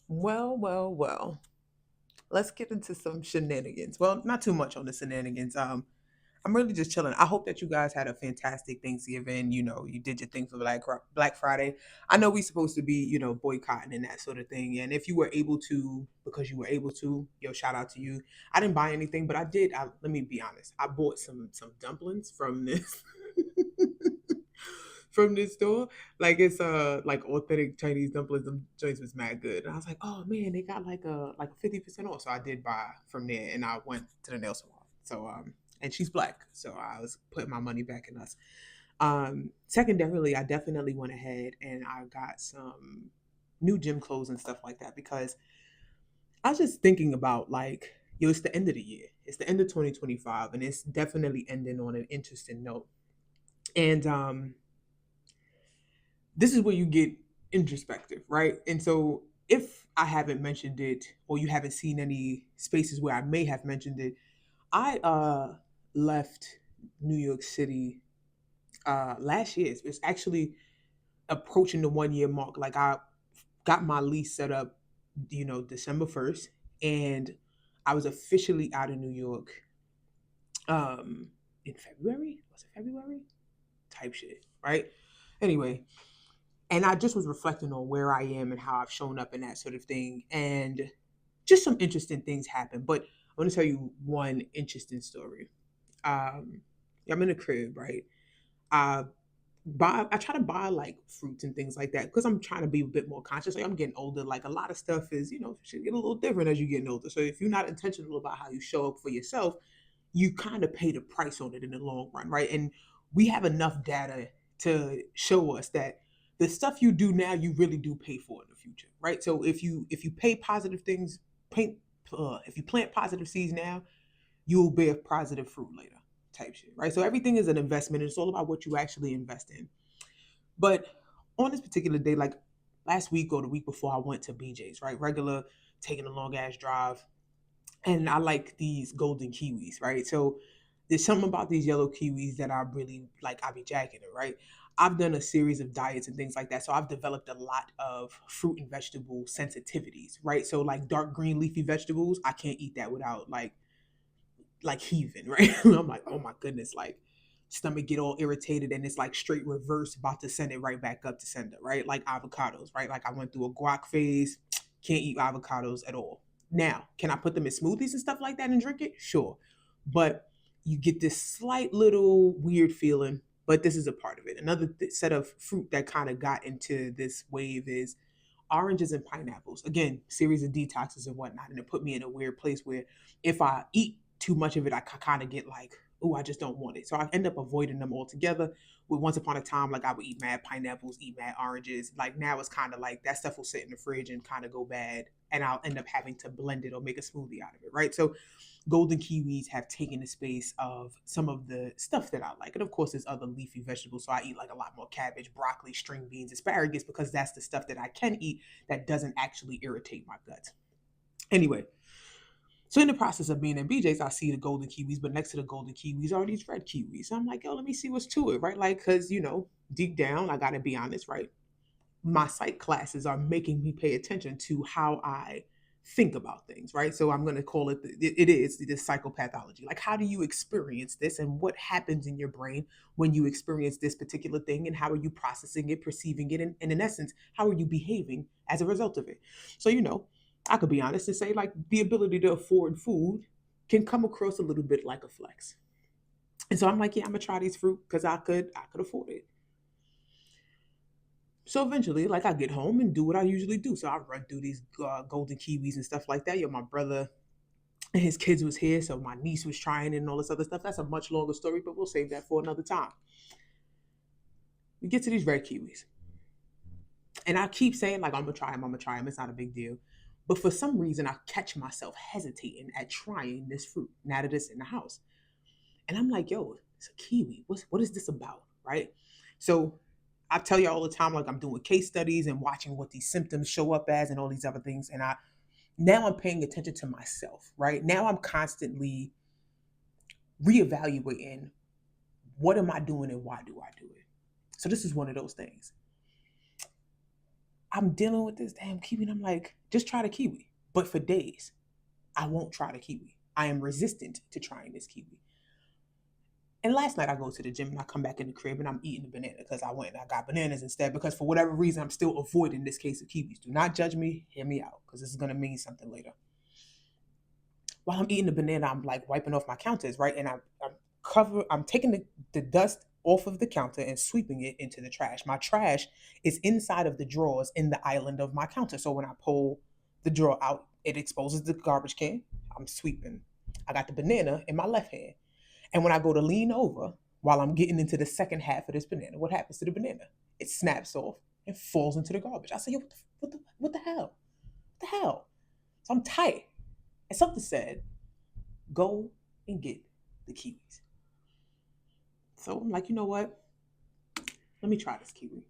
Well. Let's get into some shenanigans. Well, not too much on the shenanigans. I'm really just chilling. I hope that you guys had a fantastic Thanksgiving. You know, you did your thing for Black Friday. I know we supposed to be, boycotting and that sort of thing. And if you were able to, because you were able to, shout out to you. I didn't buy anything, but I did. Let me be honest. I bought some dumplings from this from this store. Like it's like authentic Chinese dumplings. Them joints was mad good. And I was like, oh man, they got like 50% off. So I did buy from there and I went to the nail salon. So and she's black. So I was putting my money back in us. Secondarily, I definitely went ahead and I got some new gym clothes and stuff like that because I was just thinking about like, it's the end of the year. It's the end of 2025 and it's definitely ending on an interesting note. And this is where you get introspective, right? And so if I haven't mentioned it or you haven't seen any spaces where I may have mentioned it, I left New York City last year. It's actually approaching the 1 year mark. Like I got my lease set up, December 1st, and I was officially out of New York in February. Was it February? Type shit, right? Anyway, and I just was reflecting on where I am and how I've shown up and that sort of thing. And just some interesting things happened. But I want to tell you one interesting story. I'm in a crib, right? I I try to buy like fruits and things like that because I'm trying to be a bit more conscious. Like I'm getting older. Like a lot of stuff is, should get a little different as you get older. So if you're not intentional about how you show up for yourself, you kind of pay the price on it in the long run, right? And we have enough data to show us that the stuff you do now, you really do pay for in the future, right? So if you pay positive things, paint if you plant positive seeds now, you'll bear positive fruit later, type shit, right? So everything is an investment. It's all about what you actually invest in. But on this particular day, like last week or the week before, I went to BJ's, right? Regular, taking a long ass drive, and I like these golden kiwis, right? So there's something about these yellow kiwis that I really like. I be jacking it, right? I've done a series of diets and things like that, so I've developed a lot of fruit and vegetable sensitivities, right? So like dark green leafy vegetables, I can't eat that without like heaving, right? I'm like, oh my goodness, like stomach get all irritated and it's like straight reverse, about to send it right back up to sender, right? Like avocados, right? Like I went through a guac phase, can't eat avocados at all. Now, can I put them in smoothies and stuff like that and drink it? Sure. But you get this slight little weird feeling, but this is a part of it. Another set of fruit that kind of got into this wave is oranges and pineapples. Again, series of detoxes and whatnot. And it put me in a weird place where if I eat too much of it, I kind of get like, oh, I just don't want it. So I end up avoiding them altogether. With once upon a time, like I would eat mad pineapples, eat mad oranges. Like now it's kind of like that stuff will sit in the fridge and kind of go bad. And I'll end up having to blend it or make a smoothie out of it, right? So golden kiwis have taken the space of some of the stuff that I like. And of course, there's other leafy vegetables. So I eat like a lot more cabbage, broccoli, string beans, asparagus, because that's the stuff that I can eat that doesn't actually irritate my gut. Anyway, so in the process of being in BJ's, I see the golden kiwis, but next to the golden kiwis are these red kiwis. So I'm like, yo, let me see what's to it, right? Like, because, deep down, I got to be honest, right? My psych classes are making me pay attention to how I think about things, right? So I'm going to call it, it is this psychopathology. Like, how do you experience this and what happens in your brain when you experience this particular thing and how are you processing it, perceiving it, and in essence, how are you behaving as a result of it? So, I could be honest and say, like, the ability to afford food can come across a little bit like a flex. And so I'm like, yeah, I'm gonna try these fruit because I could afford it. So eventually, like I get home and do what I usually do. So I run through these golden kiwis and stuff like that. Yo, my brother and his kids was here, so my niece was trying it and all this other stuff. That's a much longer story, but we'll save that for another time. We get to these red kiwis, and I keep saying like I'm gonna try them, I'm gonna try them. It's not a big deal. But for some reason, I catch myself hesitating at trying this fruit now that it's in the house, and I'm like, yo, it's a kiwi. What is this about, right? So I tell you all the time, like I'm doing case studies and watching what these symptoms show up as and all these other things. And now I'm paying attention to myself, right? Now I'm constantly reevaluating what am I doing and why do I do it? So this is one of those things. I'm dealing with this damn kiwi, and I'm like, just try the kiwi. But for days, I won't try the kiwi. I am resistant to trying this kiwi. And last night I go to the gym and I come back in the crib and I'm eating the banana because I went and I got bananas instead because for whatever reason I'm still avoiding this case of kiwis. Do not judge me, hear me out because this is gonna mean something later. While I'm eating the banana, I'm like wiping off my counters, right? And I'm taking the dust off of the counter and sweeping it into the trash. My trash is inside of the drawers in the island of my counter. So when I pull the drawer out, it exposes the garbage can. I'm sweeping. I got the banana in my left hand. And when I go to lean over while I'm getting into the second half of this banana, what happens to the banana? It snaps off and falls into the garbage. I say, yo, what the hell? What the hell? So I'm tight. And something said, go and get the kiwis. So I'm like, you know what? Let me try this kiwi.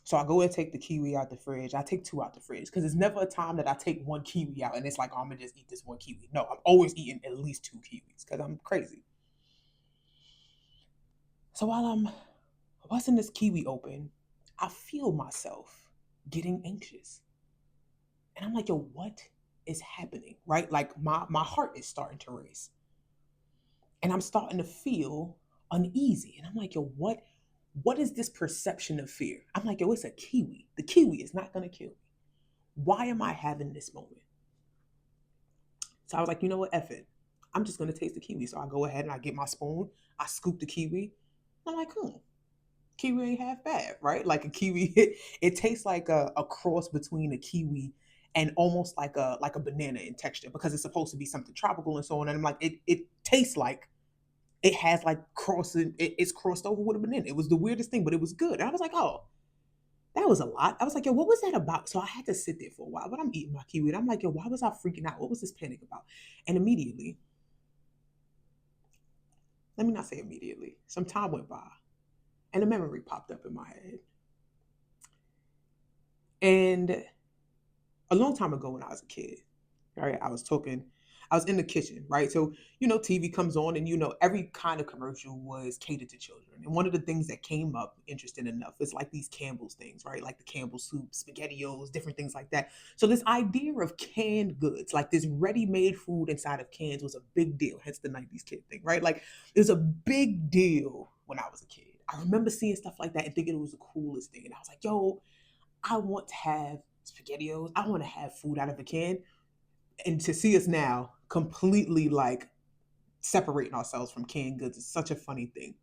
So I go and take the kiwi out the fridge. I take two out the fridge because there's never a time that I take one kiwi out and it's like, oh, I'm gonna just eat this one kiwi. No, I'm always eating at least two kiwis because I'm crazy. So while I'm busting this kiwi open, I feel myself getting anxious. And I'm like, yo, what is happening? Right? Like my heart is starting to race. And I'm starting to feel uneasy. And I'm like, yo, what is this perception of fear? I'm like, yo, it's a kiwi. The kiwi is not gonna kill me. Why am I having this moment? So I was like, you know what, F it. I'm just gonna taste the kiwi. So I go ahead and I get my spoon, I scoop the kiwi. I'm like, kiwi ain't half bad, right? Like a kiwi, it tastes like a cross between a kiwi and almost like a banana in texture because it's supposed to be something tropical and so on. And I'm like, it tastes like it has like crossing, it's crossed over with a banana. It was the weirdest thing, but it was good. And I was like, oh, that was a lot. I was like, yo, what was that about? So I had to sit there for a while, but I'm eating my kiwi and I'm like, yo, why was I freaking out? What was this panic about? And immediately, let me not say immediately, some time went by and a memory popped up in my head. And a long time ago when I was a kid, right? I was in the kitchen, right? So, TV comes on and, every kind of commercial was catered to children. And one of the things that came up, interesting enough, is like these Campbell's things, right? Like the Campbell soup, SpaghettiOs, different things like that. So this idea of canned goods, like this ready-made food inside of cans was a big deal, hence the 90s kid thing, right? Like it was a big deal when I was a kid. I remember seeing stuff like that and thinking it was the coolest thing. And I was like, yo, I want to have SpaghettiOs. I want to have food out of a can. And to see us now completely like separating ourselves from canned goods is such a funny thing.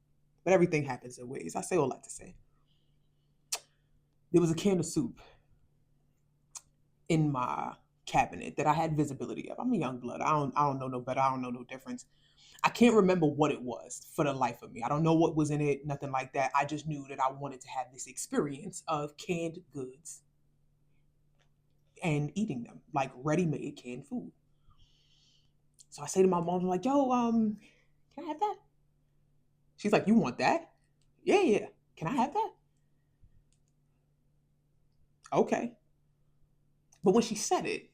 But everything happens in ways. I say all that to say. There was a can of soup in my cabinet that I had visibility of. I'm a young blood. I don't know no better. I don't know no difference. I can't remember what it was for the life of me. I don't know what was in it, nothing like that. I just knew that I wanted to have this experience of canned goods and eating them, like ready-made canned food. So I say to my mom, I'm like, yo, can I have that? She's like, you want that? Yeah, yeah. Can I have that? Okay. But when she said it,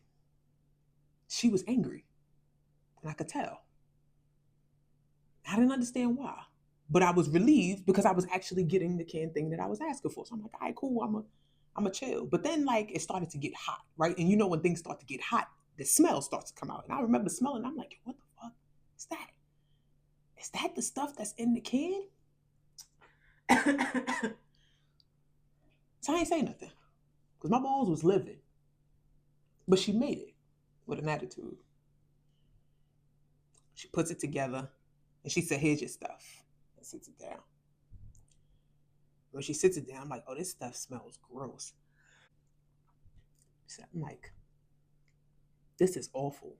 she was angry. And I could tell. I didn't understand why. But I was relieved because I was actually getting the canned thing that I was asking for. So I'm like, all right, cool. I'm a chill. But then like it started to get hot, right? And when things start to get hot, the smell starts to come out. And I remember smelling, I'm like, what the fuck is that? Is that the stuff that's in the can? So I ain't say nothing. Because my balls was living. But she made it with an attitude. She puts it together and she said, here's your stuff. And sits it down. When she sits it down, I'm like, oh, this stuff smells gross. So I'm like, this is awful.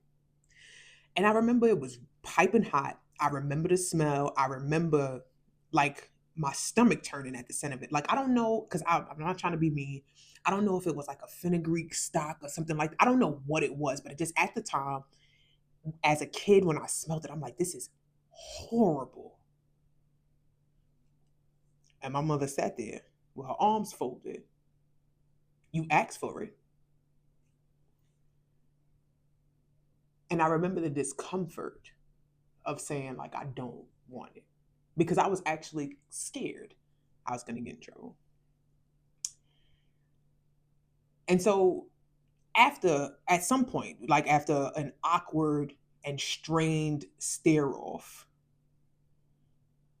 And I remember it was piping hot. I remember the smell. I remember like my stomach turning at the scent of it. Like, I don't know, because I'm not trying to be mean. I don't know if it was like a fenugreek stock or something like that. I don't know what it was, but it just at the time, as a kid, when I smelled it, I'm like, this is horrible. And my mother sat there with her arms folded. You asked for it. And I remember the discomfort of saying, like, I don't want it. Because I was actually scared I was going to get in trouble. And so at some point, like after an awkward and strained stare off,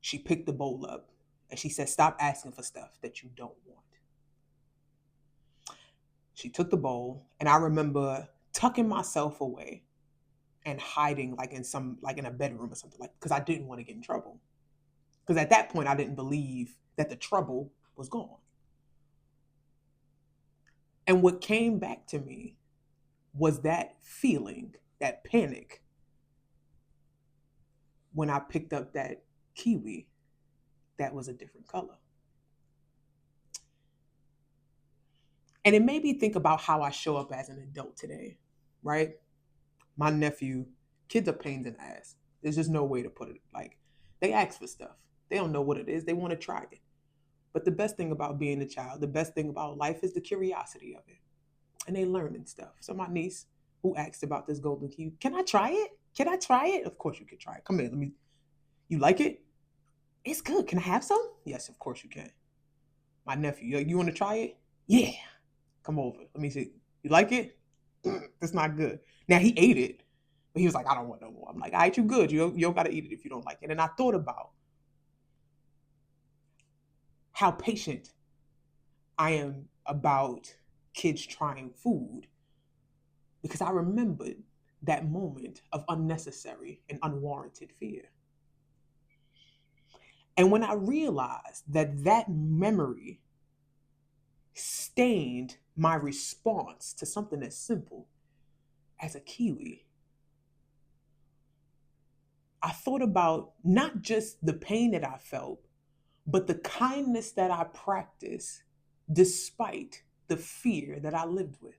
she picked the bowl up and she said, "Stop asking for stuff that you don't want." She took the bowl, and I remember tucking myself away and hiding like in a bedroom or something, like, because I didn't want to get in trouble. Because at that point I didn't believe that the trouble was gone. And what came back to me was that feeling, that panic, when I picked up that kiwi that was a different color. And it made me think about how I show up as an adult today, right? My nephew, kids are pains in the ass. There's just no way to put it. Like, they ask for stuff. They don't know what it is. They want to try it. But the best thing about being a child, the best thing about life is the curiosity of it. And they learning stuff. So my niece, who asked about this golden kiwi, can I try it? Can I try it? Of course you can try it. Come here, let me. You like it? It's good. Can I have some? Yes, of course you can. My nephew, you want to try it? Yeah. Come over. Let me see. You like it? That's not good. Now he ate it, but he was like, I don't want no more. I'm like, all right, you good. You don't got to eat it if you don't like it. And I thought about how patient I am about kids trying food because I remembered that moment of unnecessary and unwarranted fear. And when I realized that that memory stained my response to something as simple as a kiwi, I thought about not just the pain that I felt, but the kindness that I practiced despite the fear that I lived with.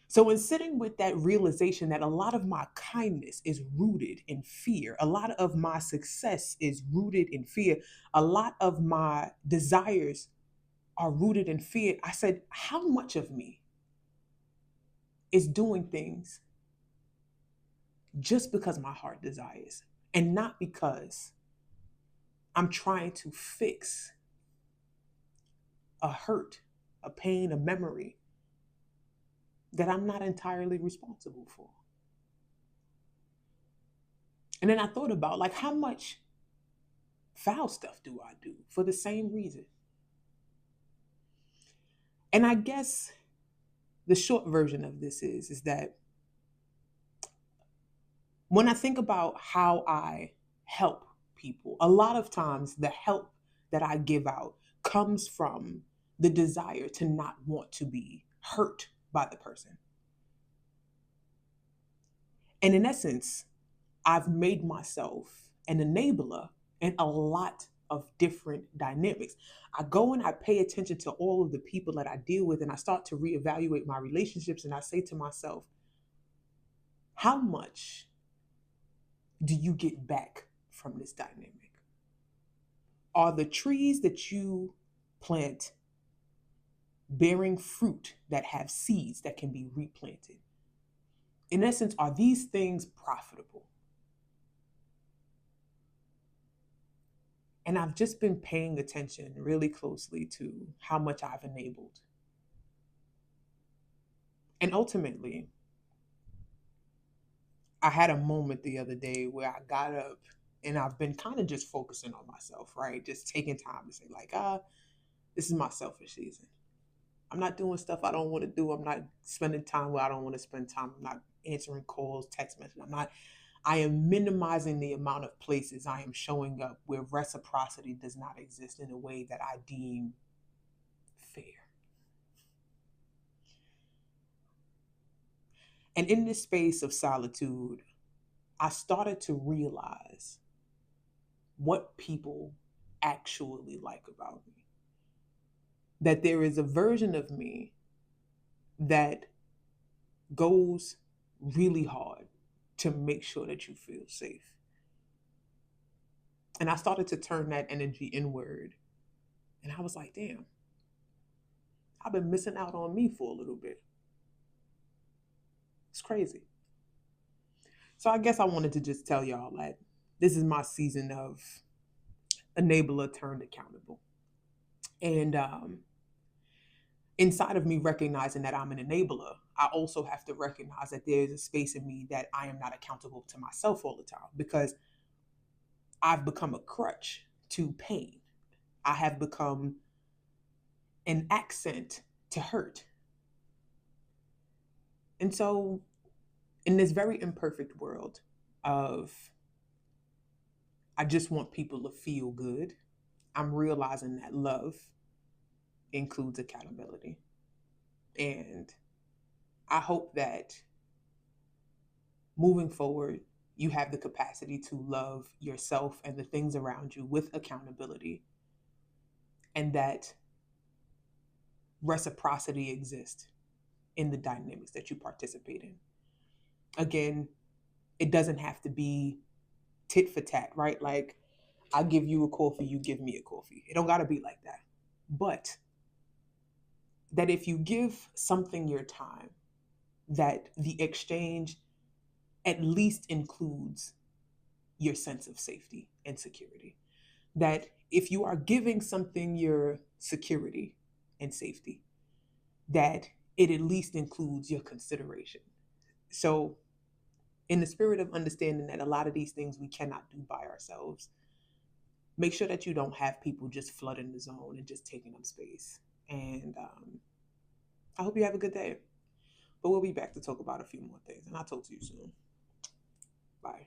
So, in sitting with that realization that a lot of my kindness is rooted in fear, a lot of my success is rooted in fear, a lot of my desires are rooted in fear, I said, how much of me is doing things just because my heart desires and not because I'm trying to fix a hurt, a pain, a memory that I'm not entirely responsible for? And then I thought about, like, how much foul stuff do I do for the same reason? And I guess the short version of this is that when I think about how I help people, a lot of times the help that I give out comes from the desire to not want to be hurt by the person. And in essence, I've made myself an enabler in a lot of different dynamics. I go and I pay attention to all of the people that I deal with, and I start to reevaluate my relationships. And I say to myself, how much do you get back from this dynamic? Are the trees that you plant bearing fruit that have seeds that can be replanted? In essence, are these things profitable? And I've just been paying attention really closely to how much I've enabled. And ultimately, I had a moment the other day where I got up and I've been kind of just focusing on myself, right? Just taking time to say, like, this is my selfish season. I'm not doing stuff I don't want to do. I'm not spending time where I don't want to spend time. I'm not answering calls, text messages. I am minimizing the amount of places I am showing up where reciprocity does not exist in a way that I deem fair. And in this space of solitude, I started to realize what people actually like about me. That there is a version of me that goes really hard to make sure that you feel safe. And I started to turn that energy inward. And I was like, damn, I've been missing out on me for a little bit. It's crazy. So I guess I wanted to just tell y'all that this is my season of enabler turned accountable. And inside of me recognizing that I'm an enabler, I also have to recognize that there's a space in me that I am not accountable to myself all the time, because I've become a crutch to pain. I have become an accent to hurt. And so, in this very imperfect world of I just want people to feel good, I'm realizing that love includes accountability. And I hope that moving forward, you have the capacity to love yourself and the things around you with accountability, and that reciprocity exists in the dynamics that you participate in. Again, it doesn't have to be tit for tat, right? Like, I give you a coffee, you give me a coffee. It don't got to be like that. But that if you give something your time, that the exchange at least includes your sense of safety and security. That if you are giving something your security and safety, that it at least includes your consideration. So, in the spirit of understanding that a lot of these things we cannot do by ourselves, make sure that you don't have people just flooding the zone and just taking up space. And I hope you have a good day. But we'll be back to talk about a few more things, and I'll talk to you soon. Bye.